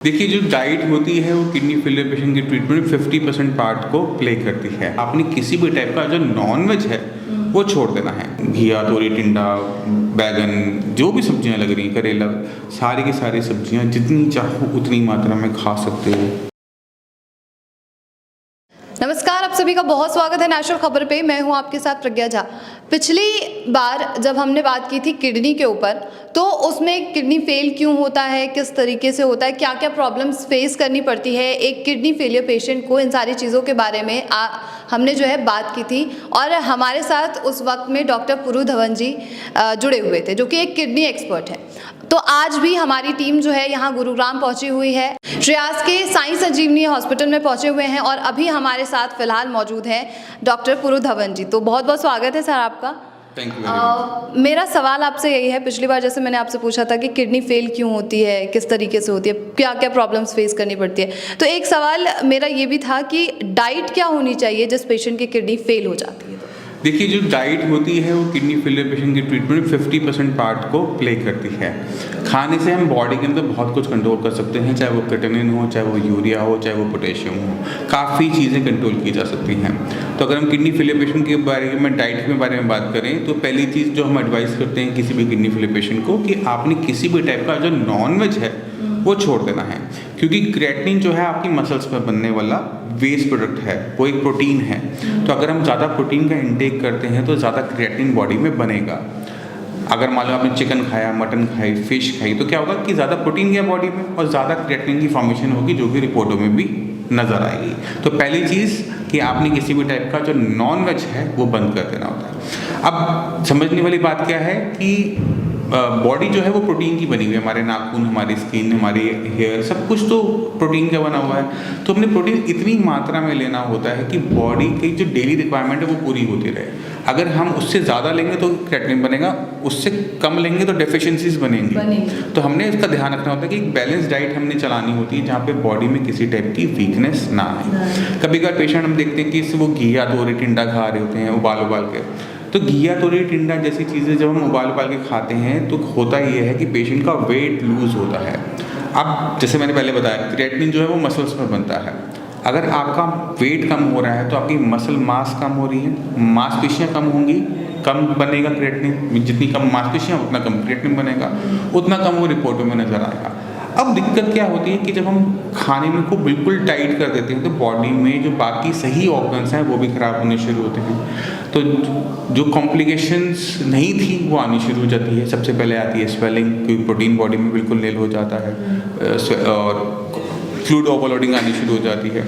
देखिए, जो डाइट होती है वो किडनी फेलियर पेशेंट के ट्रीटमेंट में 50% पार्ट को प्ले करती है। आपने किसी भी टाइप का जो नॉन वेज है वो छोड़ देना है। घिया, तोरी, टिंडा, बैगन, जो भी सब्जियां लग रही हैं, करेला, सारी की सारी सब्जियां जितनी चाहो उतनी मात्रा में खा सकते हो। नमस्कार, आप सभी का बहुत स्वागत है नेशनल खबर पे। मैं हूं आपके साथ प्रज्ञा झा। पिछली बार जब हमने बात की थी किडनी के ऊपर, तो उसमें किडनी फेल क्यों होता है, किस तरीके से होता है, क्या क्या प्रॉब्लम्स फेस करनी पड़ती है एक किडनी फेलियर पेशेंट को, इन सारी चीज़ों के बारे में हमने जो है बात की थी। और हमारे साथ उस वक्त में डॉक्टर पुरु धवन जी जुड़े हुए थे, जो कि एक किडनी एक्सपर्ट है। तो आज भी हमारी टीम जो है यहाँ गुरुग्राम पहुंची हुई है, श्रेयास के साई संजीवनी हॉस्पिटल में पहुंचे हुए हैं और अभी हमारे साथ फिलहाल मौजूद हैं डॉक्टर पुरु धवन जी। तो बहुत बहुत स्वागत है सर आपका। Thank you. मेरा सवाल आपसे यही है, पिछली बार जैसे मैंने आपसे पूछा था कि किडनी फेल क्यों होती है, किस तरीके से होती है, क्या क्या प्रॉब्लम्स फेस करनी पड़ती है, तो एक सवाल मेरा ये भी था कि डाइट क्या होनी चाहिए जिस पेशेंट की किडनी फेल हो जाती है। देखिए, जो डाइट होती है वो किडनी फेलियर पेशेंट के ट्रीटमेंट में 50% पार्ट को प्ले करती है। खाने से हम बॉडी के अंदर बहुत कुछ कंट्रोल कर सकते हैं, चाहे वो क्रिएटिनिन हो, चाहे वो यूरिया हो, चाहे वो पोटेशियम हो, काफ़ी चीज़ें कंट्रोल की जा सकती हैं। तो अगर हम किडनी फेलियर पेशेंट के बारे में डाइट के बारे में बात करें तो पहली चीज़ जो हम एडवाइस करते हैं किसी भी किडनी फेलियर पेशेंट को कि आपने किसी भी टाइप का जो नॉन वेज है वो छोड़ देना है, क्योंकि क्रिएटिनिन जो है आपकी मसल्स पर बनने वाला वेस्ट प्रोडक्ट है, वो एक प्रोटीन है। तो अगर हम ज़्यादा प्रोटीन का इंटेक करते हैं तो ज़्यादा क्रिएटिनिन बॉडी में बनेगा। अगर मान लो आपने चिकन खाया, मटन खाई, फिश खाई, तो क्या होगा कि ज़्यादा प्रोटीन गया बॉडी में और ज़्यादा क्रिएटिनिन की फॉर्मेशन होगी, जो कि रिपोर्टों में भी नज़र आएगी। तो पहली चीज़ कि आपने किसी भी टाइप का जो नॉन वेज है वो बंद कर देना होता है। अब समझने वाली बात क्या है कि बॉडी जो है वो प्रोटीन की बनी हुई है। हमारे नाखून, हमारी स्किन, हमारी हेयर, सब कुछ तो प्रोटीन का बना हुआ है। तो हमने प्रोटीन इतनी मात्रा में लेना होता है कि बॉडी की जो डेली रिक्वायरमेंट है वो पूरी होती रहे। अगर हम उससे ज़्यादा लेंगे तो क्रिएटिनिन बनेगा, उससे कम लेंगे तो डेफिशिएंसीज बनेंगी। तो हमने इसका ध्यान रखना होता है कि एक बैलेंस डाइट हमने चलानी होती है जहाँ पे बॉडी में किसी टाइप की वीकनेस ना आए। कभी कभार पेशेंट हम देखते हैं कि वो घिया, तोरी, टिंडा खा रहे होते हैं उबाल के। तो घिया, तोरी, टिंडा जैसी चीज़ें जब हम उबाल के खाते हैं तो होता ये है कि पेशेंट का वेट लूज होता है। अब जैसे मैंने पहले बताया, क्रिएटिनिन जो है वो मसल्स पर बनता है। अगर आपका वेट कम हो रहा है तो आपकी मसल मास कम हो रही है, मांसपेशियाँ कम होंगी, कम बनेगा क्रिएटिनिन। जितनी कम मांसपेशियाँ उतना कम क्रिएटिनिन बनेगा, उतना कम वो रिपोर्टों में नज़र आएगा। अब दिक्कत क्या होती है कि जब हम खाने में को बिल्कुल टाइट कर देते हैं तो बॉडी में जो बाकी सही ऑर्गन्स हैं वो भी ख़राब होने शुरू होते हैं। तो जो कॉम्प्लिकेशंस नहीं थी वो आनी शुरू हो जाती है। सबसे पहले आती है स्वेलिंग, क्योंकि प्रोटीन बॉडी में बिल्कुल नील हो जाता है, और फ्लूइड ओवरलोडिंग आनी शुरू हो जाती है,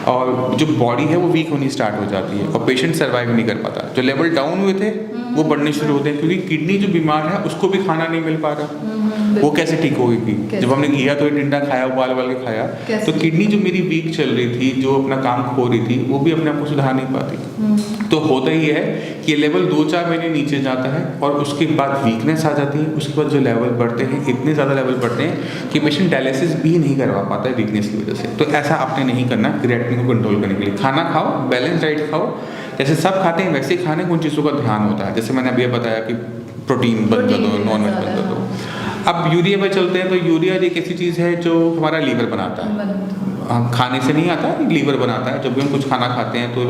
और जो बॉडी है वो वीक होनी स्टार्ट हो जाती है और पेशेंट सर्वाइव नहीं कर पाता। जो लेवल डाउन हुए थे वो बढ़ने शुरू होते हैं, क्योंकि किडनी जो बीमार है उसको भी खाना नहीं मिल पा रहा। वो कैसे ठीक होगी? जब हमने घिया, तो टिंडा खाया, उबाल के खाया, तो किडनी जो मेरी वीक चल रही थी, जो अपना काम खो रही थी, वो भी अपने आप को सुधार नहीं पाती। तो होता ही है कि लेवल 2-4 महीने नीचे जाता है और उसके बाद वीकनेस आ जाती है। उसके बाद जो लेवल बढ़ते हैं, इतने ज़्यादा लेवल बढ़ते हैं कि पेशेंट डायलिसिस भी नहीं करवा पाता है वीकनेस की वजह से। तो ऐसा आपने नहीं करना। क्रिएटिनिन को कंट्रोल करने के लिए खाना खाओ, बैलेंस डाइट खाओ, जैसे सब खाते हैं वैसे ही खाने को। उन चीज़ों का ध्यान होता है, जैसे मैंने अभी बताया कि प्रोटीन बंद कर दो, नॉन वेज बंद कर दो। अब यूरिया पर चलते हैं। तो यूरिया एक ऐसी चीज़ है जो हमारा लीवर बनाता है, खाने से नहीं आता, लीवर बनाता है। जब भी हम कुछ खाना खाते हैं तो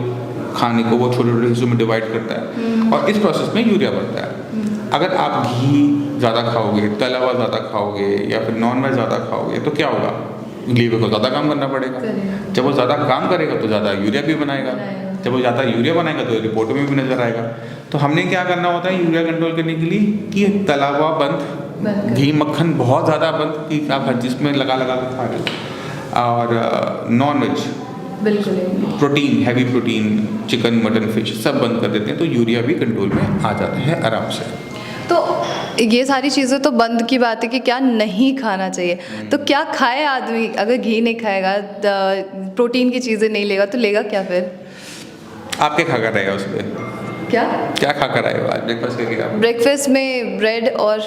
खाने को वो छोटे छोटे हिस्सों में डिवाइड करता है और इस प्रोसेस में यूरिया बनता है। अगर आप घी ज़्यादा खाओगे, तला हुआ ज़्यादा खाओगे या फिर नॉन वेज ज़्यादा खाओगे तो क्या होगा? लीवर को ज़्यादा काम करना पड़ेगा। जब वो ज़्यादा काम करेगा तो ज़्यादा यूरिया भी बनाएगा। जब वो ज़्यादा यूरिया बनाएगा तो रिपोर्टों में भी नज़र आएगा। तो हमने क्या करना होता है यूरिया कंट्रोल करने के लिए कि तला हुआ बंद, घी मक्खन बहुत ज़्यादा बंद कि आप हर चीज़ में लगा के खा रहे हो, और नॉन वेज बिल्कुल protein, heavy protein, chicken, mutton, fish सब बंद कर देते हैं। तो यूरिया भी कंट्रोल में आ जाता है आराम से। तो ये सारी चीज़ें तो बंद की बात है कि क्या नहीं खाना चाहिए। तो क्या खाए आदमी? अगर घी नहीं खाएगा, प्रोटीन की चीज़ें नहीं लेगा तो लेगा क्या फिर? आप क्या खा कर रहेगा उस पर? क्या खा कर आएगा आज ब्रेकफास्ट करके? आप ब्रेकफास्ट में ब्रेड और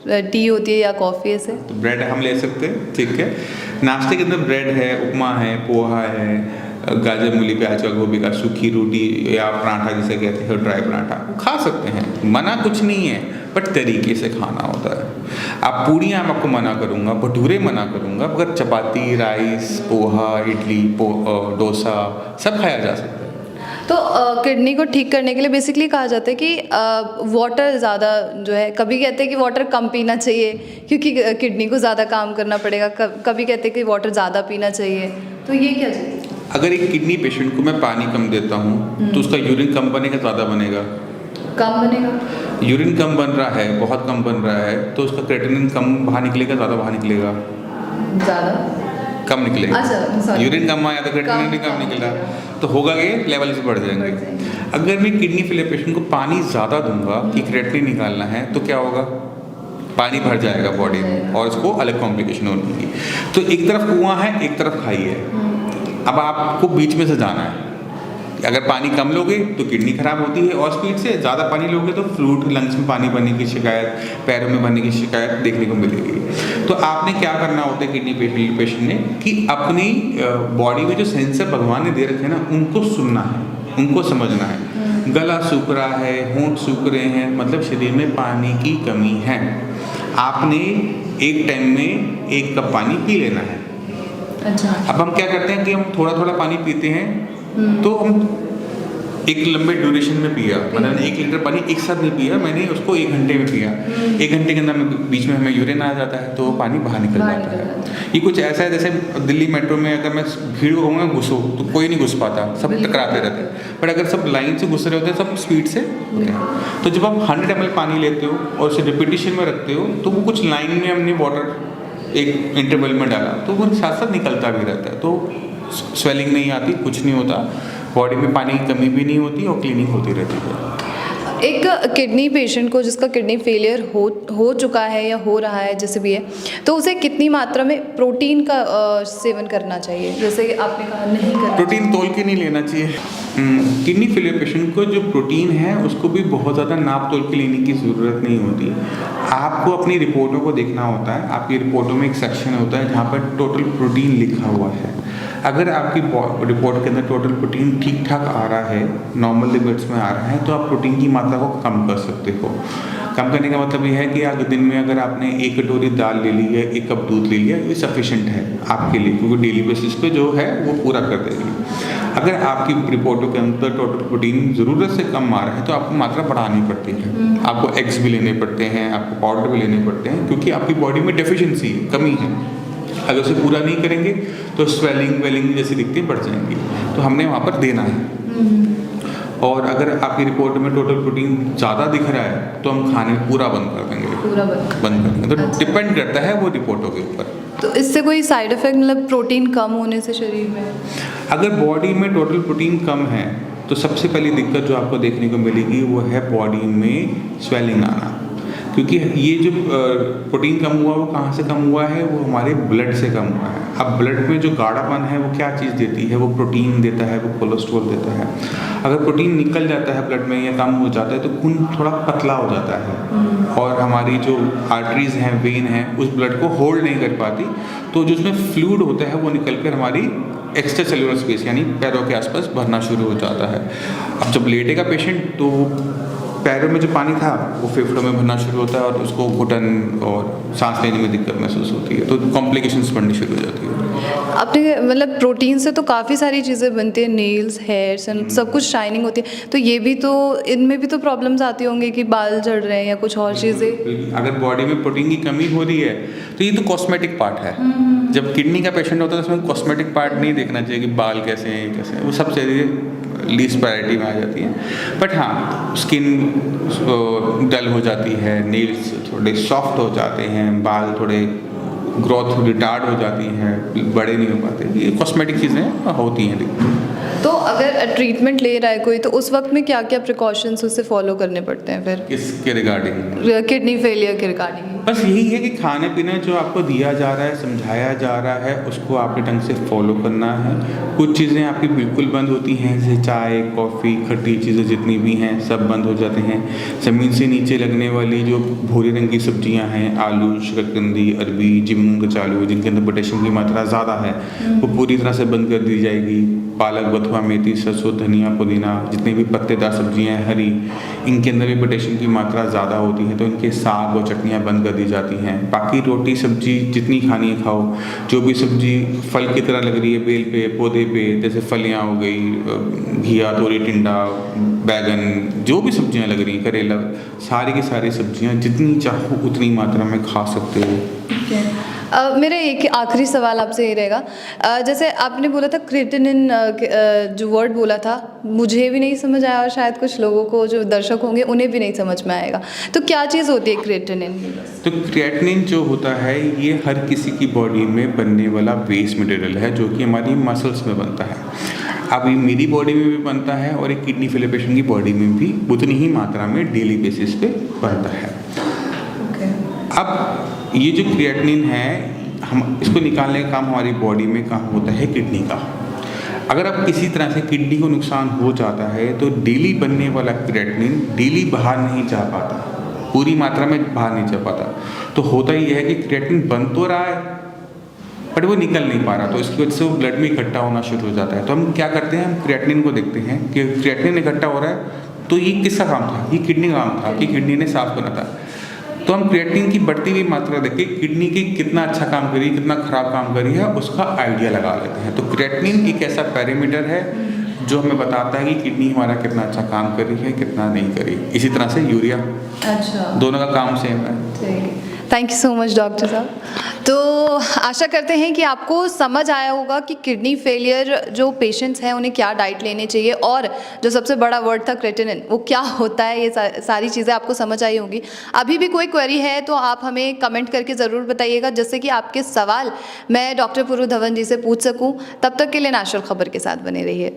टी होती है या कॉफ़ी ऐसे? तो ब्रेड हम ले सकते हैं, ठीक है। नाश्ते के अंदर ब्रेड है, उपमा है, पोहा है, गाजर, मूली, प्याज का, गोभी का सूखी रोटी या पराठा जिसे कहते हैं, ड्राई पराठा खा सकते हैं, मना कुछ नहीं है। बट तरीके से खाना होता है। आप पूड़ियाँ मैं आपको मना करूँगा, भटूरे मना करूँगा, मगर चपाती, राइस, पोहा, इडली, डोसा सब खाया जा सकता है। तो किडनी को ठीक करने के लिए बेसिकली कहा जाता है कि वाटर ज़्यादा जो है, कभी कहते हैं कि वाटर कम पीना चाहिए क्योंकि किडनी को ज़्यादा काम करना पड़ेगा, कभी कहते हैं कि वाटर ज़्यादा पीना चाहिए, तो ये क्या चाहिए? अगर एक किडनी पेशेंट को मैं पानी कम देता हूँ तो उसका यूरिन कम बनेगा, ज़्यादा बनेगा? कम बनेगा। यूरिन कम बन रहा है, बहुत कम बन रहा है, तो उसका क्रेटिनिन कम बाहर निकलेगा, ज़्यादा बाहर निकलेगा? ज़्यादा कम निकलेगा। अच्छा, sorry। यूरिन कम आया तो क्रेटिनिन भी कम निकला, तो होगा कि लेवल्स बढ़ जाएंगे। अगर मैं किडनी फेलियर पेशेंट को पानी ज़्यादा दूंगा कि क्रेटिनिन निकालना है तो क्या होगा? पानी भर जाएगा बॉडी में और उसको अलग कॉम्प्लिकेशन होगी। तो एक तरफ कुआं है, एक तरफ खाई है, अब आपको बीच में से जाना है। अगर पानी कम लोगे तो किडनी खराब होती है और स्पीड से, ज़्यादा पानी लोगे तो फ्लूइड लंग्स में पानी भरने की शिकायत, पैरों में भरने की शिकायत देखने को मिलेगी। तो आपने क्या करना होता है किडनी पेशेंट ने कि अपनी बॉडी में जो सेंसर भगवान ने दे रखे हैं ना, उनको सुनना है, उनको समझना है। गला सूख रहा है, होंठ सूख रहे हैं, मतलब शरीर में पानी की कमी है। आपने एक टाइम में 1 कप पानी पी लेना है। अच्छा। अब हम क्या करते हैं कि हम थोड़ा थोड़ा पानी पीते हैं, तो हम एक लंबे ड्यूरेशन में पिया, मतलब 1 लीटर पानी एक साथ नहीं पिया, मैंने उसको 1 घंटे में पिया। 1 घंटे के अंदर बीच में हमें यूरिन आ जाता है तो वो पानी बाहर निकल जाता है। ये कुछ ऐसा है जैसे दिल्ली मेट्रो में अगर मैं भीड़ को कहूँगा घुसो तो कोई नहीं घुस पाता, सब टकराते रहते हैं। बट अगर सब लाइन से घुस रहे होते हैं, सब स्पीड से होते हैं। तो जब आप 100 ml पानी लेते हो और उसे रिपीटिशन में रखते हो तो वो कुछ लाइन में हमने वाटर एक इंटरवल में डाला तो वो साथ साथ निकलता भी रहता है, तो स्वेलिंग नहीं आती, कुछ नहीं होता, बॉडी में पानी की कमी भी नहीं होती और क्लीनिंग होती रहती है। एक किडनी पेशेंट को जिसका किडनी फेलियर हो चुका है या हो रहा है, जैसे भी है, तो उसे कितनी मात्रा में प्रोटीन का सेवन करना चाहिए? जैसे कि आपने कहा नहीं करना, प्रोटीन तोल के नहीं लेना चाहिए। किडनी फेलियर पेशेंट को जो प्रोटीन है उसको भी बहुत ज़्यादा नाप तोल के लेने की ज़रूरत नहीं होती। आपको अपनी रिपोर्टों को देखना होता है। आपकी रिपोर्टों में एक सेक्शन होता है जहाँ पर टोटल प्रोटीन लिखा हुआ है। अगर आपकी रिपोर्ट के अंदर टोटल प्रोटीन ठीक ठाक आ रहा है, नॉर्मल लिमिट्स में आ रहा है, तो आप प्रोटीन की मात्रा को कम कर सकते हो। कम करने का मतलब ये है कि अगर दिन में अगर आपने 1 कटोरी दाल ले ली है, 1 कप दूध ले लिया, ये सफिशेंट है आपके लिए, क्योंकि डेली बेसिस पे जो है वो पूरा कर देगी। अगर आपकी रिपोर्टों के अंदर टोटल प्रोटीन ज़रूरत से कम आ रहा है तो आपको मात्रा बढ़ानी पड़ती है। आपको एग्स भी लेने पड़ते हैं, आपको पाउडर भी लेने पड़ते हैं, क्योंकि आपकी बॉडी में डेफिशिएंसी है, कमी है। अगर उसे पूरा नहीं करेंगे तो स्वेलिंग वेलिंग जैसी दिक्कतें बढ़ जाएंगी, तो हमने वहाँ पर देना है। और अगर आपकी रिपोर्ट में टोटल प्रोटीन ज़्यादा दिख रहा है तो हम खाने पूरा बंद कर देंगे, पूरा बंद कर देंगे। तो डिपेंड करता है वो रिपोर्टों के ऊपर। तो इससे कोई साइड इफेक्ट, मतलब प्रोटीन कम होने से शरीर में? अगर बॉडी में टोटल प्रोटीन कम है तो सबसे पहली दिक्कत जो आपको देखने को मिलेगी वो है बॉडी में स्वेलिंग आना, क्योंकि ये जो प्रोटीन कम हुआ वो कहाँ से कम हुआ है? वो हमारे ब्लड से कम हुआ है। अब ब्लड में जो गाढ़ापन है वो क्या चीज़ देती है? वो प्रोटीन देता है, वो कोलेस्ट्रॉल देता है। अगर प्रोटीन निकल जाता है ब्लड में या कम हो जाता है तो खून थोड़ा पतला हो जाता है और हमारी जो आर्टरीज हैं, वेन हैं, उस ब्लड को होल्ड नहीं कर पाती, तो जो उसमें फ्लूइड होता है वो निकल कर हमारी एक्स्ट्रा सेलुलर स्पेस यानी पैरों के आसपास भरना शुरू हो जाता है। अब जब लेटेगा पेशेंट तो पैरों में जो पानी था वो फेफड़ों में भरना शुरू होता है और उसको घुटन और सांस लेने में दिक्कत महसूस होती है, तो कॉम्प्लिकेशंस बढ़नी शुरू हो जाती है। आपने मतलब प्रोटीन से तो काफ़ी सारी चीज़ें बनती हैं, नेल्स, हेयर्स, सब कुछ शाइनिंग होती है, तो ये भी तो, इनमें भी तो प्रॉब्लम्स आती होंगी कि बाल झड़ रहे हैं या कुछ और चीज़ें? अगर बॉडी में प्रोटीन की कमी हो रही है तो ये तो कॉस्मेटिक पार्ट है। जब किडनी का पेशेंट होता है तो उसमें कॉस्मेटिक पार्ट नहीं देखना चाहिए कि बाल कैसे हैं, कैसे हैं, वो सबसे लीस्ट प्रायोरिटी में आ जाती है। बट हाँ, स्किन डल हो जाती है, नेल्स थोड़े सॉफ्ट हो जाते हैं, बाल थोड़े ग्रोथ रिटार्ड हो जाती हैं, बड़े नहीं हो पाते, ये कॉस्मेटिक चीज़ें होती हैं। तो अगर ट्रीटमेंट ले रहा है कोई, तो उस वक्त में क्या क्या प्रिकॉशंस उसे फॉलो करने पड़ते हैं फिर? किसके रिगार्डिंग? किडनी फेलियर के रिगार्डिंग? बस यही है कि खाने पीने जो आपको दिया जा रहा है, समझाया जा रहा है, उसको आपके ढंग से फॉलो करना है। कुछ चीज़ें आपकी बिल्कुल बंद होती हैं, जैसे चाय, कॉफ़ी, खट्टी चीज़ें जितनी भी हैं सब बंद हो जाते हैं। ज़मीन से नीचे लगने वाली जो भूरे रंग की सब्जियां हैं, आलू, शकरकंदी, अरबी, जिम्मू, कचालू, जिनके अंदर पोटेशियम की मात्रा ज़्यादा है, वो पूरी तरह से बंद कर दी जाएगी। पालक, बथुआ, मेथी, सरसों, धनिया, पुदीना, जितनी भी पत्तेदार सब्जियां हैं हरी, इनके अंदर भी पोटेशियम की मात्रा ज़्यादा होती है, तो इनके साग और चटनियाँ बंद कर दी जाती हैं। बाकी रोटी सब्जी जितनी खानी है खाओ। जो भी सब्जी फल की तरह लग रही है बेल पे, पौधे पे, जैसे फलियाँ हो गई, घिया, तोरी, टिंडा, बैगन, जो भी सब्जियाँ लग रही हैं, करेला, सारी की सारी सब्जियाँ जितनी चाहो उतनी मात्रा में खा सकते हो। मेरा एक आखिरी सवाल आपसे ये रहेगा, जैसे आपने बोला था क्रिएटिनिन, जो वर्ड बोला था मुझे भी नहीं समझ आया और शायद कुछ लोगों को जो दर्शक होंगे उन्हें भी नहीं समझ में आएगा, तो क्या चीज़ होती है क्रिएटिनिन? तो क्रिएटिनिन जो होता है ये हर किसी की बॉडी में बनने वाला वेस्ट मटेरियल है, जो कि हमारी मसल्स में बनता है। अब ये मेरी बॉडी में भी बनता है और एक किडनी फेलियर पेशेंट की बॉडी में भी उतनी ही मात्रा में डेली बेसिस पे बनता है। अब ये जो क्रिएटिनिन है, हम इसको निकालने का काम हमारी बॉडी में कहाँ होता है? किडनी का। अगर अब किसी तरह से किडनी को नुकसान हो जाता है तो डेली बनने वाला क्रिएटिनिन डेली बाहर नहीं जा पाता, पूरी मात्रा में बाहर नहीं जा पाता। तो होता ही है कि क्रिएटिनिन बन तो रहा है बट वो निकल नहीं पा रहा, तो इसकी वजह से वो ब्लड में इकट्ठा होना शुरू हो जाता है। तो हम क्या करते हैं, हम क्रिएटिनिन को देखते हैं कि क्रिएटिनिन इकट्ठा हो रहा है, तो ये किसका काम था? ये किडनी का काम था कि किडनी ने साफ करना था। तो हम क्रिएटिनिन की बढ़ती हुई मात्रा देख के किडनी की कितना अच्छा काम करी, कितना खराब काम करी है, उसका आइडिया लगा लेते हैं। तो क्रिएटिनिन एक ऐसा पैरामीटर है जो हमें बताता है कि किडनी हमारा कितना अच्छा काम कर रही है, कितना नहीं करी। इसी तरह से यूरिया, अच्छा, दोनों का काम सेम है। Thank you so much doctor साहब। तो आशा करते हैं कि आपको समझ आया होगा कि किडनी फेलियर जो पेशेंट्स हैं उन्हें क्या डाइट लेनी चाहिए, और जो सबसे बड़ा वर्ड था क्रिएटिनिन, वो क्या होता है, ये सारी चीज़ें आपको समझ आई होंगी। अभी भी कोई क्वेरी है तो आप हमें कमेंट करके ज़रूर बताइएगा, जिससे कि आपके सवाल मैं डॉक्टर पुरु धवन जी से पूछ सकूँ। तब तक के लिए नेशनल खबर के साथ बने रहिए।